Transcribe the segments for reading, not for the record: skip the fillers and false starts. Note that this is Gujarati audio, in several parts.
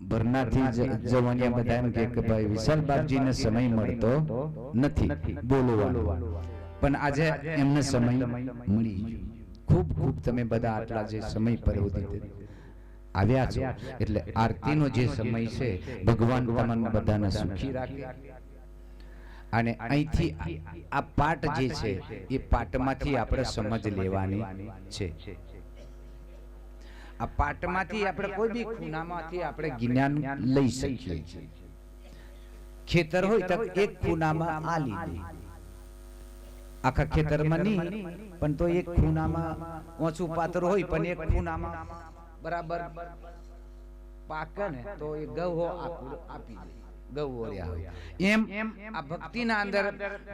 ભરનાથી જવાનિયા બધા એમ કે ભાઈ વિશાલ બાપજીને સમય મળતો નથી બોલવાનો, પણ આજે એમને સમય મળી ગયો. ખૂબ ખૂબ તમે બધા આટલા જે સમય પરવધી આવ્યા છો એટલે આરતીનો જે સમય છે ભગવાન તમને બધાને સુખી રાખે. અને અહીંથી આ પાઠ જે છે એ પાઠમાંથી આપણે સમજ લેવાની છે. આ પાઠમાંથી આપણે કોઈ બી ખૂણામાંથી આપણે જ્ઞાન લઈ શકીએ છીએ. ખેતર હોય તો એક ખૂણામાં આ લીધું, આખા ખેતરમાં નહીં પણ તો એક ખૂણામાં ઓછું પાત્ર હોય પણ એક ખૂણામાં બરાબર પાકે ને તો એ ગૌ આપી દે, ગૌ હોય. એમ આ ભક્તિના અંદર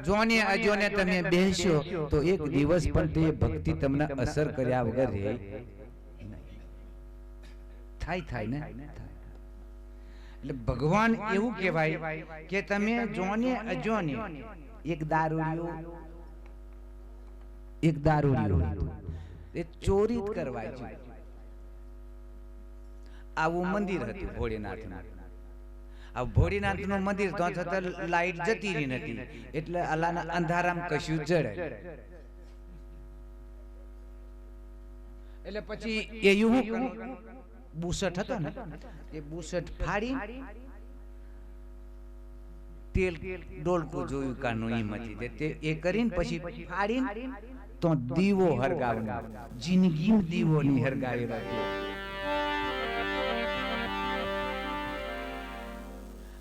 જોને અજોને તમે બેસ્યો તો એક દિવસ પણ તે ભક્તિ તમને અસર કર્યા વગર રહે થાય ને. એટલે ભગવાન એવું કહેવાય કે તમે જોને અજોને એક દારૂડિયો એ ચોરી જ કરવા છે. આવું મંદિર હતું ભોળેનાથનું. આ ભોળેનાથનું મંદિર તો છતાં લાઈટ જતી રહી નથી એટલે અલ્લાહના અંધારામ કશું જડે. એટલે પછી એ એવું બુસટ હતો ને એ બુસટ ફાડી તેલ ડોલકું જોયું કાનું એમાંથી તે એ કરીને પછી ફાડીને તો દીવો હરગાવનો, જિંદગી દીવો ની હરગાવેલો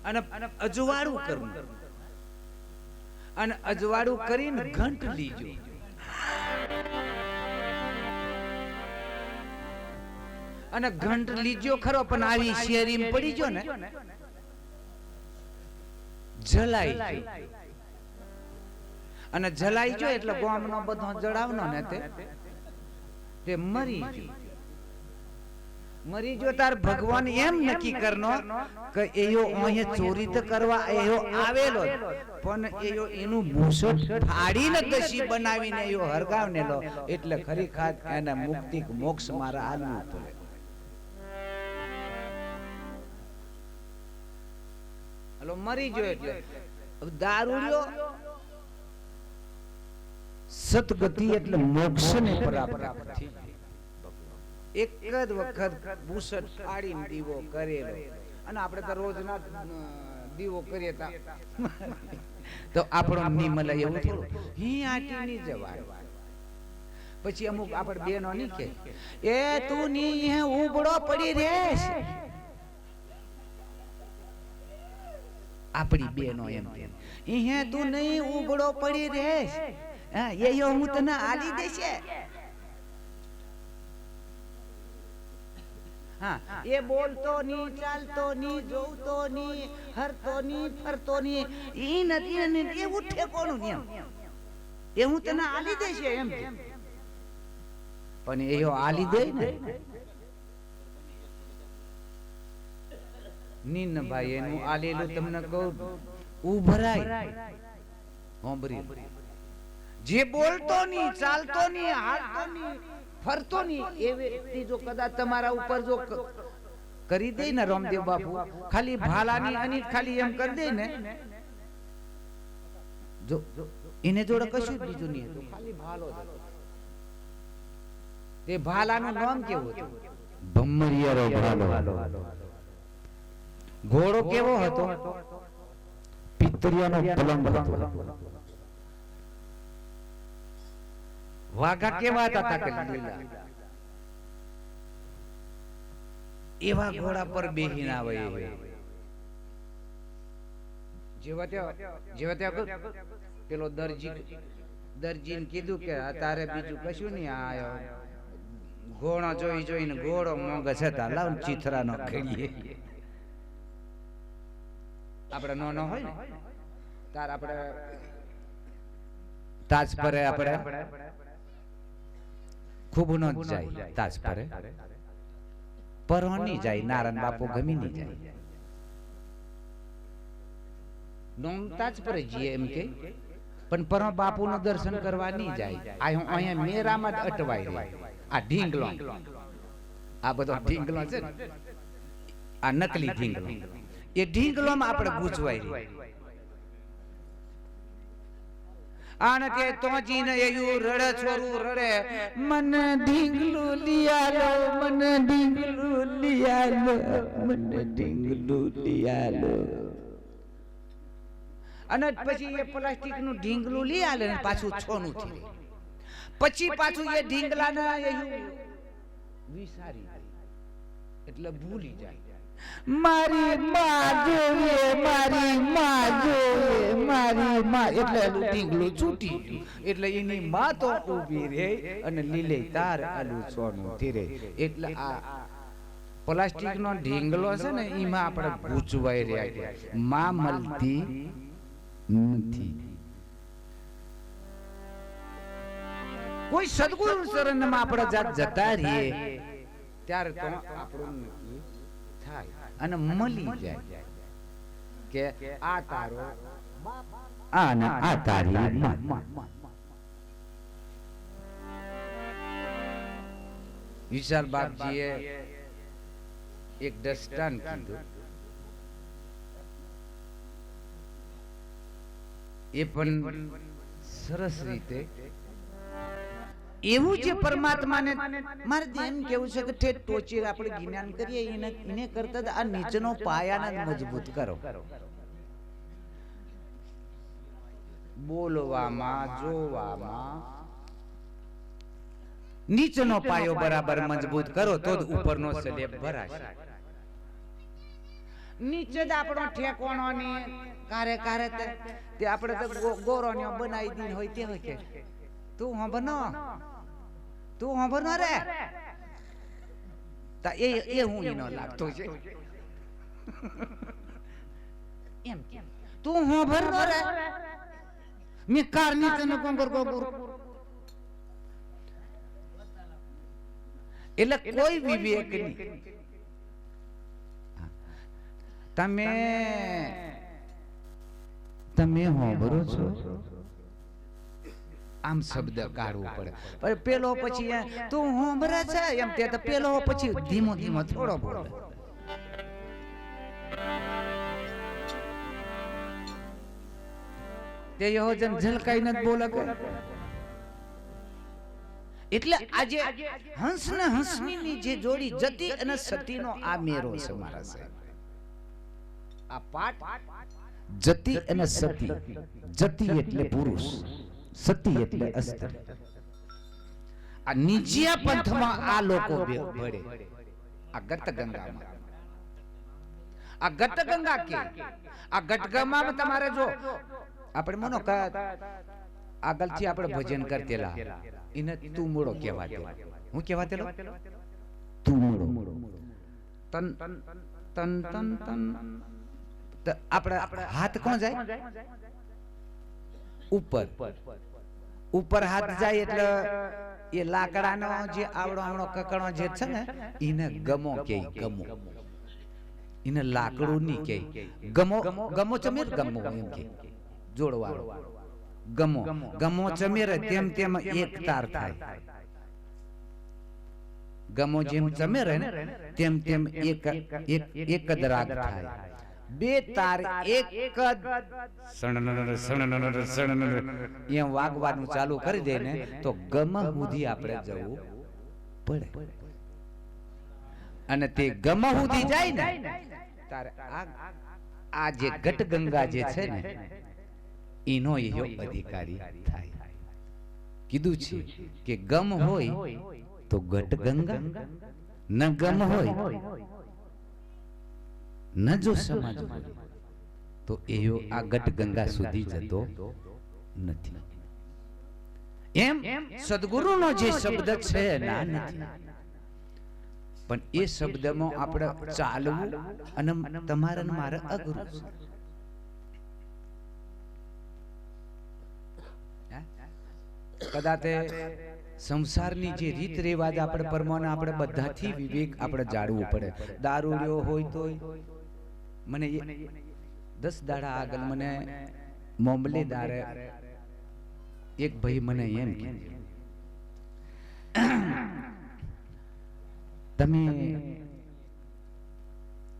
અને અજવાળું કરવું અને અજવાળું કરીને ઘંટ લીજો. અને ઘંટ લીજો ખરો પણ આવી શેરીમાં પડી ગયો ને જલાઈ અને જલાઈ ગયો એટલે ગામનો બધો જડાવનો ને તે મરી ગયો. તાર ભગવાન એમ નક્કી કરનો કે એયો અહીંયા ચોરી તો કરવા એયો આવેલો પણ એયો એનું મુસટ ફાડીને દશી બનાવીને એયો હરગાવનેલો એટલે ખરી ખાત એને મુક્તિ મોક્ષ મારા આલવું પડે. હલો મરી ગયો એટલે દારૂડિયો સતગતિ એટલે મોક્ષને પ્રાપ્ત થઈ. એક જ વખત બુસટ ફાડીને દીવો કરેલો અને આપણે તો રોજના દીવો કરીએ તો આપણો નિમલ એવું થોડું હી આટી ની જવાય. પછી અમુક આપણે બેનો ની કે એ તું ની હે ઉબડો પડી રેશ, આપણી બેનો એમ હે તું નહીં ઉબડો પડી રેશ, એયો હું તને આલી દેશે. હા એ બોલતો ની, ચાલતો ની, જોવતો ની, હરતો ની, ફરતો ની, ઈ નથી ને એવું ઠેકોણું ને એ હું તને આલી દેશે એમ. પણ એયો આલી દે ને નીન ભાઈ એનું આલેલું તમને કહું ઉભરાય હોંબરી. જે બોલતો ની, ચાલતો ની, હાલતો ની, ફરતો ની એ વ્યક્તિ જો કદાચ તમારા ઉપર જો કરી દે ને રામદેવ બાપુ ખાલી ભાલાની અને ખાલી એમ કરી દે ને જો એને જોડે કશું બીજું નહીં હતું, ખાલી ભાલો જ હતો. તે ભાલાનું નામ કેવું હતું? ભમરિયારો ભાલો. ઘોડો કેવો હતો? પિત્તરિયાનો પલંગ હતો. વાઘા કેવા હતા કે લીલા એવા ઘોડા પર બેહીને આવે. જેવા ત્યાં પેલો દરજીને કીધું કે તારે બીજું કશું નહીં આયો ઘોડો જોઈને ઘોડો મોંઘ છે લાવ ચીથરાનો ખેડીએ. આપણે નો હોય ને તાર આપણે તાજ પરે આપણે ખૂબ નો જાય તાજ પરે પરો નહીં જાય, નારાયણ બાપુ ગમી નહીં જાય. નોમ તાજ પરે જઈએ એમ કે પણ પરમ બાપુ નું દર્શન કરવા નહીં જાય. અહીંયા મેરામાં જ અટવાય રહે. આ ઢીંગલો આ બધો ઢીંગલો છે આ નકલી ઢીંગલો, એ ઢીંગલોમાં આપણે ગૂંચવાઈ રહી. આને કે તોજીને એયું રડે, છોરું રડે, મને ઢીંગલું લિયાલો, મને ઢીંગલું લિયાલો, મને ઢીંગલું લિયાલો. અને પછી એ પ્લાસ્ટિક નું ઢીંગલું લઈ આલે ને પાછું છોનું થી, પછી પાછું એ ઢીંગલાના એયું વિસારી એટલે ભૂલી જાય. મારી માં જોવે, મારી માં જોવે, મારી માં, એટલે એલું ઢીંગલું છૂટી ગયું. એટલે એની માં તો ઊભી રહે અને લીલે તાર આલું સોનું ધીરે. એટલે આ પ્લાસ્ટિક નો ઢીંગલો છે ને એમાં આપણે ગૂંચવાઈ રહ્યા, માં મળતી નથી. કોઈ સદગુરુ શરણમાં આપણે જતા રહીએ ત્યારે તો આપણું નક્કી થાય અને મળી જાય કે આ તારો આ ને આ તારી માં. વિશાલ બાપજીએ એક દ્રષ્ટાંત કીધું, એ પણ સરસ રીતે. એવું જે પરમાત્માને મારે એમ કેવું છે કે ઠેઠ ટોચે આપણે જ્ઞાન કરીએ એને કરતા આ નીચેનો પાયાને મજબૂત કરો. બોલવામાં, જોવામાં નીચેનો પાયો બરાબર મજબૂત કરો તો જ ઉપરનો સ્લેબ ભરાશે. નીચે જ આપણો ઠેકોણો ની કારે કારે તે આપણે તો ગોરોણિયો બનાવી દીન હોય તે હોય કે તું હંભનો, તું હંભનો રે તા એ હું ઈનો લાગતો છે એમ કે તું હંભનો રે મે કાર નીચે ન કોંગર કોંગર. એટલે કોઈ વિવેક નહીં. તમે હોંભરો છો આમ શબ્દ કાઢવો પડે. પણ પેલો પછી તું હોંભરે છે એમ તે તો પેલો પછી ધીમો ધીમો થોડો બોલે. તે યોજન ઝલકાઈ ન બોલે કે. એટલે આજે હંસ ને હંસની જે જોડી જતી અને સતીનો આ મેરો છે મારા સાહેબ. આ પાઠ જતી અને સતી. જતી એટલે પુરુષ, સતી એટલે અસ્ત્રી. આ નીચિયા પંથમાં આ લોકો ભળે. આ ગતગંગામાં, આ ગતગંગા કે આ ગટગંગામાં તમારે જો આપણે મનો આગળથી આપણે ભજન કરતેલા એને તુમડો કહેવાતેલો. હું કહેવાતેલો તુમડો. તન તન તન તન આપણા હાથ કોણ જાય ઉપર, ઉપર હાથ જાય એટલે એ લાકડાનો જે આવડો આવડો કકડો જે છે ને એને ગમો કે ગમો. એને લાકડું ની કે ગમો. ગમો ચમેર ગમો એમ કે જોડવાળો ગમો. ગમો ચમેરે તેમ તેમ એક તાર થાય. ગમો જેમ ચમેરે ને તેમ તેમ એક એક જ રાગ થાય. બે તાર એક જ એમ વાગવાનું ચાલુ કરી દે ને તો ગમ સુધી આપણે જવું પડે. અને તે ગમ સુધી જાય ને તારે આ જે ગટગંગા જે છે ને એનો એયો અધિકારી થાય. કીધું છે કે ગમ હોય તો ગટગંગા, ન ગમ હોય ન જો સમાજ હોય તો એયો આ ગટગંગા સુધી જતો નથી. એમ સદગુરુનો જે શબ્દ છે ના નથી, પણ એ શબ્દમાં આપણે ચાલવું અને તમારે મારે અઘરું છે. કદાચ સંસારની જે રીત રિવાજ આપણે પરમાને આપણે બધાથી વિવેક આપણે જાળવું પડે. દારૂડિયો હોય તો મને 10 દાડા આગળ મને મોમલેદારે એક ભાઈ મને એમ કીધું, તમે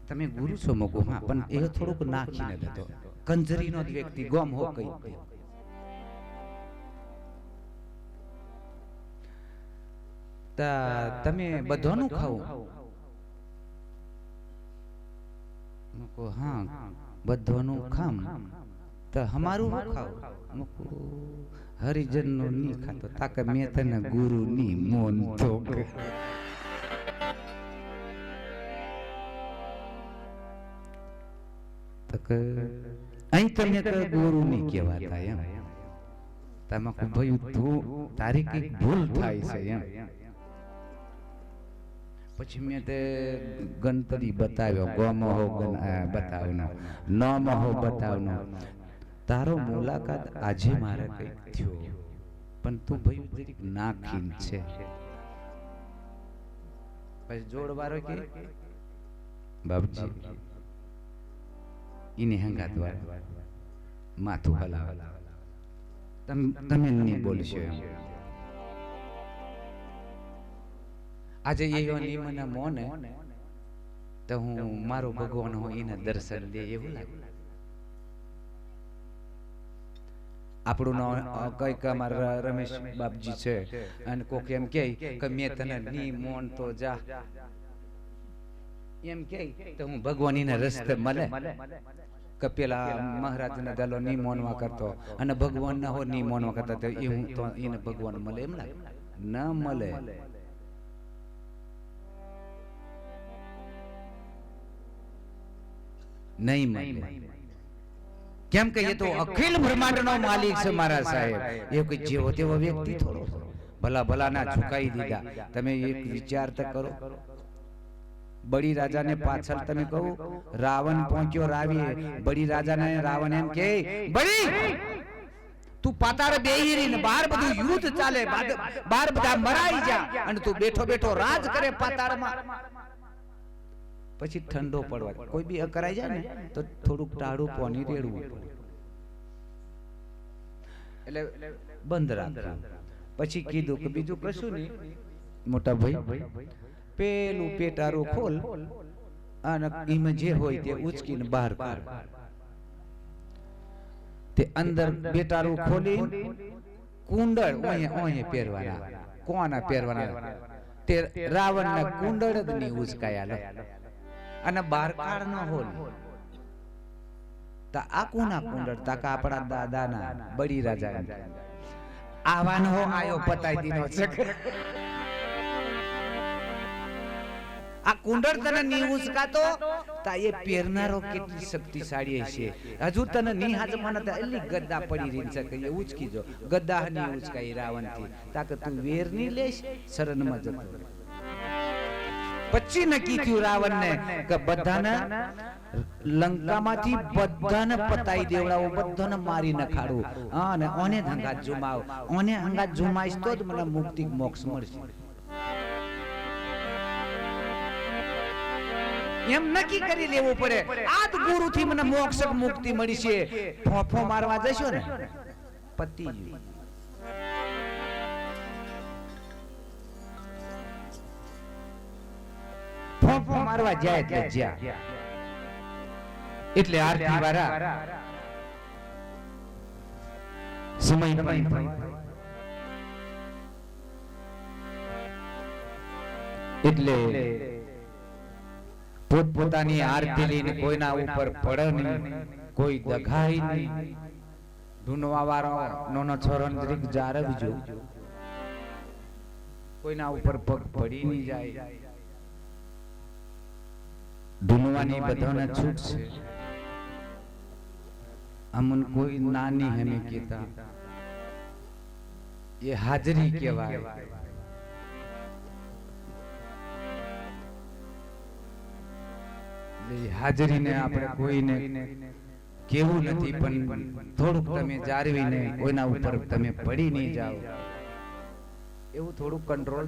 તમે ગુરુ છો મગો હા પણ એ થોડુંક નાખીને લેતો કંજરીનો જ વ્યક્તિ ગોમ હો કઈ તમે બધાનું ખાવ મકો હા બધાનું ખામ તો હમારું હું ખાવ મકો હરિજન નો ની ખાતો તાકે મેં તને ગુરુ ની મોન તો અહીં તમે ગુરુ ની કહેવાતા એમ તમે ભાઈ તું તારી કઈક ભૂલ થાય છે એમ પછી મેં તે ગણપતિ બતાવ્યો ગોમો હો બતાવનો નોમો હો બતાવનો તારો મુલાકાત આજે મારે કઈક થયો પણ તું ભાઈ જરીક નાખીન છે પછી જોડવારો કે બાપજી ઇને હંગાત વાર માથું હલાવ તમે નહીં બોલશો એમ આજે એવો નિયમન મોને તો હું મારો ભગવાન હું એના દર્શન લે એવું લાગે આપણું કઈક અમારા રમેશ બાપજી છે અને કોક એમ કે મેં તને ની મોન તો જા એમ કે તો હું ભગવાન એના રસ્તે મળે કે પેલા મહારાજ ને દાલો ની મોનવા કરતો અને ભગવાન ના હો ની મોનવા કરતા તો એ હું તો એને ભગવાન મળે એમ લાગે ન મળે નહીં મળે કેમ કે એ તો અખિલ બ્રહ્માંડ નો માલિક છે મારા સાહેબ એ કોઈ જેવો તેવો વ્યક્તિ થોડો ભલા ભલા ના ઝુકાઈ દીધા તમે એક વિચાર તો કરો બડી રાજાને પાછળ તમે કહો રાવણ પહોંચ્યો રાવીએ બડી રાજાને રાવણ એમ કે બડી તું પાતાળ બેહીરી ને બહાર બધું યુદ્ધ ચાલે બહાર બધા મરાઈ જા અને તું બેઠો બેઠો રાજ કરે પાતાળમાં પછી ઠંડો પડવા કોઈ બી અકરાઈ જાય ને તો થોડુંક ટાળું પાણી રેડવું એટલે બંધ રાખવું પછી કીધું કે બીજું કશું નહીં મોટા ભાઈ પેલું પેટારું ખોલ અને એમાં જે હોય તે ઉચકીને બહાર કાઢ તે અંદર પેટારું ખોલી કુંડળ ઓય પહેરવાના કોના પહેરવાના તે રાવણના કુંડળ જ ની ઉચકાયા અને બાર કાળ ન હોલ તા આ કોના કુંડળ તાકા આપણા દાદાના બડી રાજા આવાનો આયો પતાઈ દીનો છે આ કુંડળ તને ની ઉચકાતો તા એ પહેરનારો કેટલી શક્તિશાળી છે હજુ તને ની હાજમાન તા એલી ગદ્દા પડી રીન છે કે એ ઉચકી જો ગદ્દા ની ઉચકાઈ રાવણ થી તાકે તું વેર ની લેશ શરણમાં જતો પછી નક્કી થયું રાવણ ને કે બધાને લંકામાંથી બધાને પતાઈ દેવડાવો બધાને મારી નખાડું અને ઓને હંગાત જુમાવ ઓને હંગાત જુમાઈશ તો જ મને મુક્તિ મોક્ષ મળશે એમ નક્કી કરી લેવું પડે આ તો ગુરુ થી મને મોક્ષ મુક્તિ મળી છે ફોફો મારવા જશો ને પતિ ફોફો મારવા જાય એટલે જ્યાં એટલે આરતી વાળા સમય એટલે પોતપોતાની આરતી લઈને કોઈના ઉપર પડે નહીં કોઈ દઘાય નહીં ઢૂંઢવા વાળો નાનો છોરો જરીક જાળવજો કોઈના ઉપર પગ પડી નહીં જાય ઢૂંઢવાની બધાને છૂટ છે અમન કોઈ નાની હમે કહેતા એ હાજરી કહેવાય હાજરીને આપણે કોઈને કેવું નથી પણ થોડુંક તમે જાળવીને કોઈના ઉપર તમે પડી નહીં જાઓ એવું થોડું કંટ્રોલ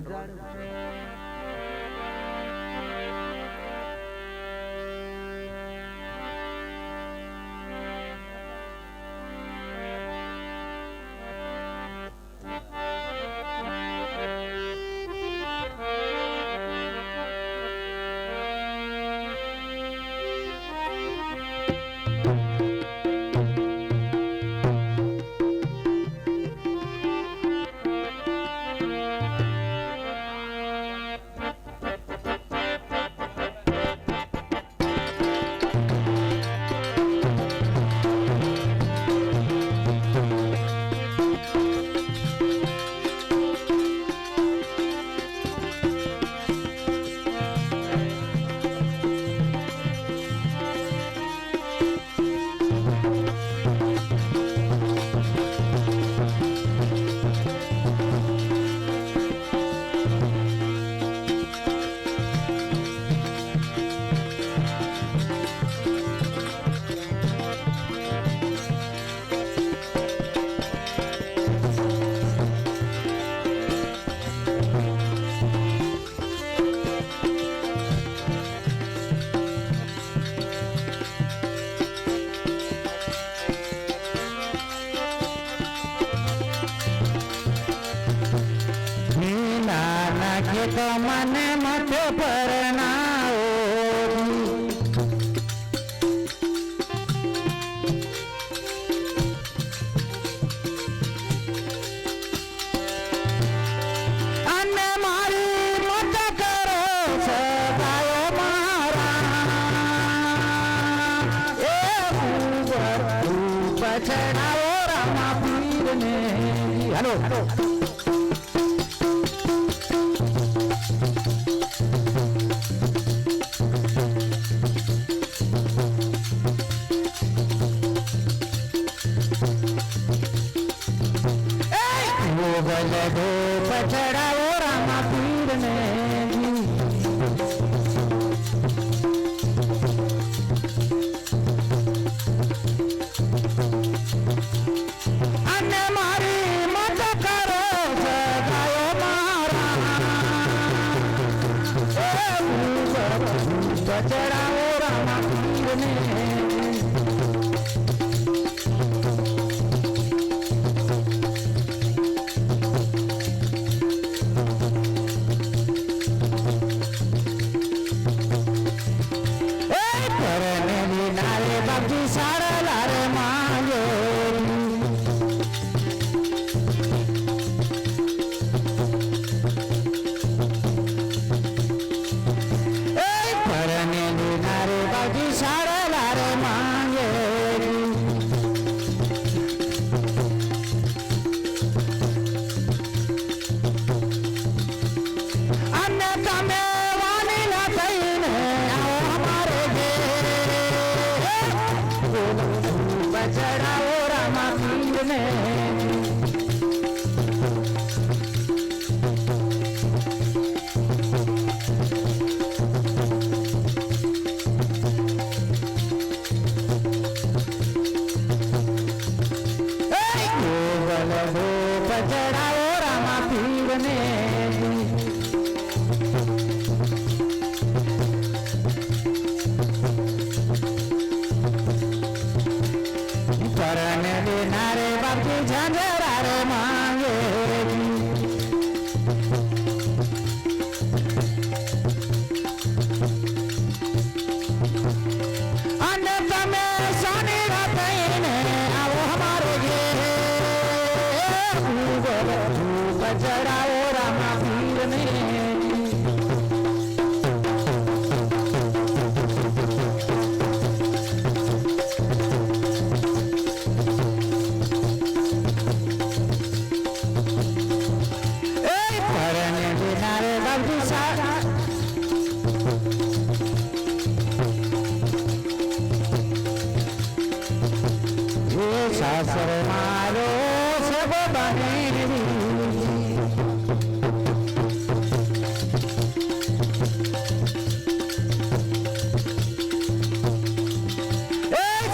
એક મને મત પરણાવો અને મારી મત કરો સદાયો મારા એ પછડાવો રામા પીરને હાલો પછડાવો રામા પીરને અને મારી મત કરો સદાયો મારા પછડાવો રામા પીરને પછડાવો રામા પીરને પછડાવો રામા પીરને પરને દેનારે બાપજી ઝાંઝરા રે માંગે અને તમે સોની રાતઈને આવો અમારો ઘેર પછડાવો રામા પીરને સાસર મારો સબ બનેવી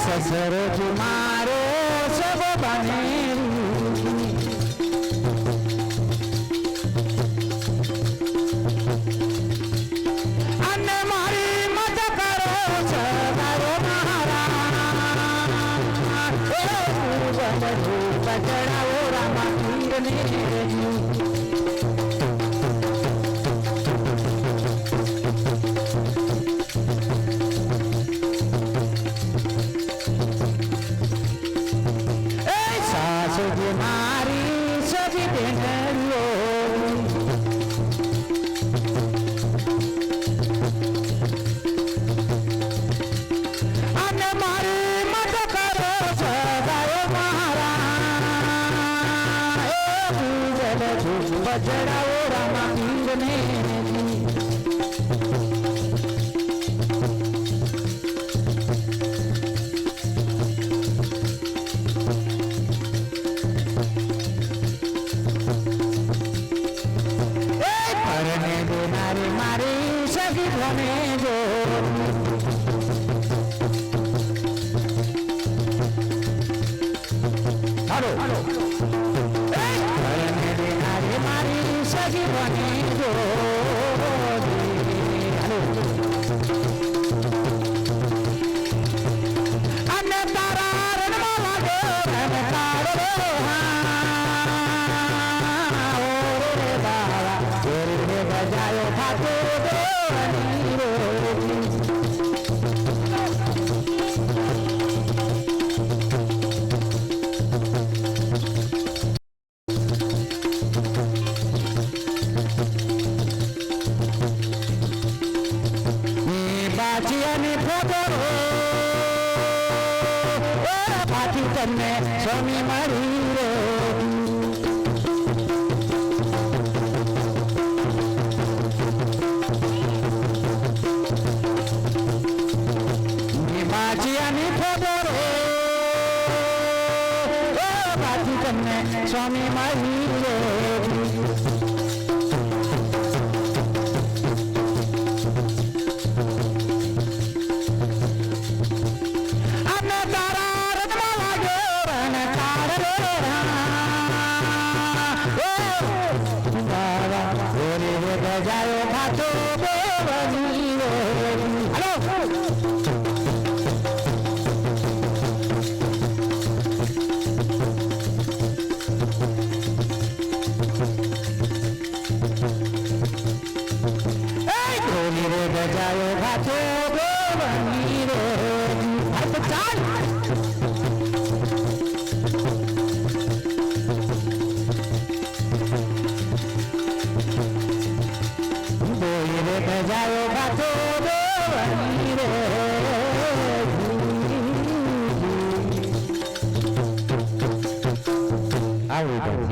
સસર મારો સબ બનેવી અને મારી મત કરો સદાયો પછડાવો રામા પીરને સાસુજી મારી સજી બેનરીઓ અને મારી મત કરો સદાયો પછડાવો રામા પીરને પરને દેનારી મારી સગી ભણે જો હાલો પરને દેનારી મારી સગી ભણે જો અને તારા રણમાં લાગે રણકારો હા રે બાવા રે બજા કને સ્વામી મારી રે માજીયાની ખબર બાજી કને સ્વામી મારી રે આવી